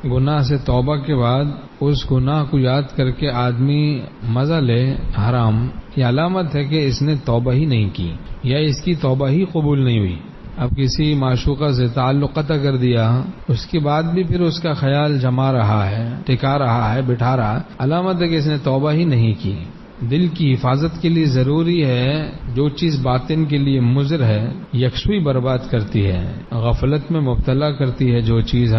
گناہ سے توبہ کے بعد اس گناہ کو یاد کر کے آدمی مزہ لے حرام، یہ علامت ہے کہ اس نے توبہ ہی نہیں کی یا اس کی توبہ ہی قبول نہیں ہوئی۔ اب کسی معشوقہ سے تعلق قطع کر دیا، اس کے بعد بھی پھر اس کا خیال جما رہا ہے، ٹکا رہا ہے، بٹھا رہا ہے، علامت ہے کہ اس نے توبہ ہی نہیں کی۔ دل کی حفاظت کے لیے ضروری ہے جو چیز باطن کے لیے مضر ہے یکسوئی برباد کرتی ہے، غفلت میں مبتلا کرتی ہے، جو چیز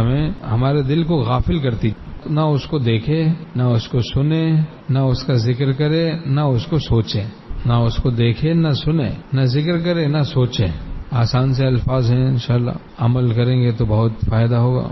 ہمارے دل کو غافل کرتی، نہ اس کو دیکھے، نہ اس کو سنے، نہ اس کا ذکر کرے، نہ اس کو سوچے، نہ اس کو دیکھے، نہ سنے، نہ ذکر کرے، نہ سوچے۔ آسان سے الفاظ ہیں، انشاءاللہ عمل کریں گے تو بہت فائدہ ہوگا۔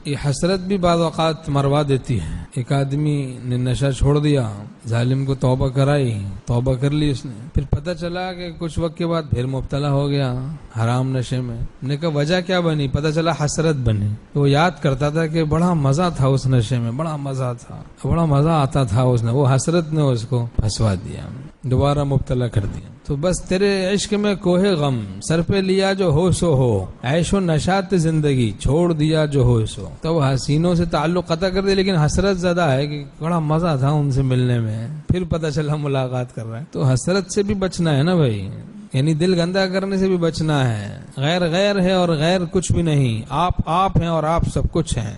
یہ حسرت بھی بعض اوقات مروا دیتی ہے۔ ایک آدمی نے نشہ چھوڑ دیا، ظالم کو توبہ کرائی، توبہ کر لی اس نے، پھر پتہ چلا کہ کچھ وقت کے بعد پھر مبتلا ہو گیا حرام نشے میں۔ نے کہا وجہ کیا بنی؟ پتہ چلا حسرت بنی۔ وہ یاد کرتا تھا کہ بڑا مزہ تھا اس نشے میں، بڑا مزہ تھا، بڑا مزہ آتا تھا اس نے، وہ حسرت نے اس کو پھنسوا دیا، دوبارہ مبتلا کر دیا۔ تو بس تیرے عشق میں کوہ غم، سر پہ لیا جو ہو سو ہو، عیش و نشاط زندگی چھوڑ دیا جو ہو سو۔ تو حسینوں سے تعلق قطع کر دیا، لیکن حسرت زدہ ہے کہ بڑا مزہ تھا ان سے ملنے میں، پھر پتہ چلا ملاقات کر رہا ہے۔ تو حسرت سے بھی بچنا ہے نا بھائی، یعنی دل گندا کرنے سے بھی بچنا ہے۔ غیر غیر ہے اور غیر کچھ بھی نہیں، آپ ہیں اور آپ سب کچھ ہیں۔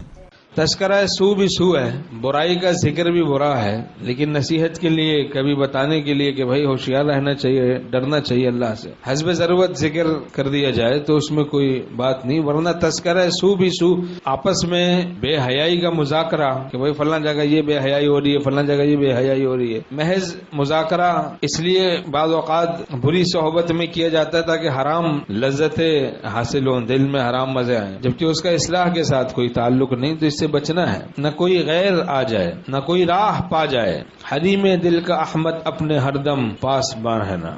تذکرہ سو بھی سو ہے، برائی کا ذکر بھی برا ہے، لیکن نصیحت کے لیے، کبھی بتانے کے لیے کہ بھائی ہوشیار رہنا چاہیے، ڈرنا چاہیے اللہ سے، حسب ضرورت ذکر کر دیا جائے تو اس میں کوئی بات نہیں، ورنہ تذکرہ سو بھی سو، آپس میں بے حیائی کا مذاکرہ کہ بھائی فلاں جگہ یہ بے حیائی ہو رہی ہے، فلاں جگہ یہ بے حیائی ہو رہی ہے، محض مذاکرہ اس لیے بعض اوقات بری صحبت میں کیا جاتا ہے تاکہ حرام لذتیں حاصل ہوں، دل میں حرام مزے آئیں، جبکہ اس کا اصلاح کے ساتھ کوئی تعلق نہیں۔ تو اس سے بچنا ہے، نہ کوئی غیر آ جائے، نہ کوئی راہ پا جائے، حریم دل کا احمد اپنے ہر دم پاس باں ہے نا۔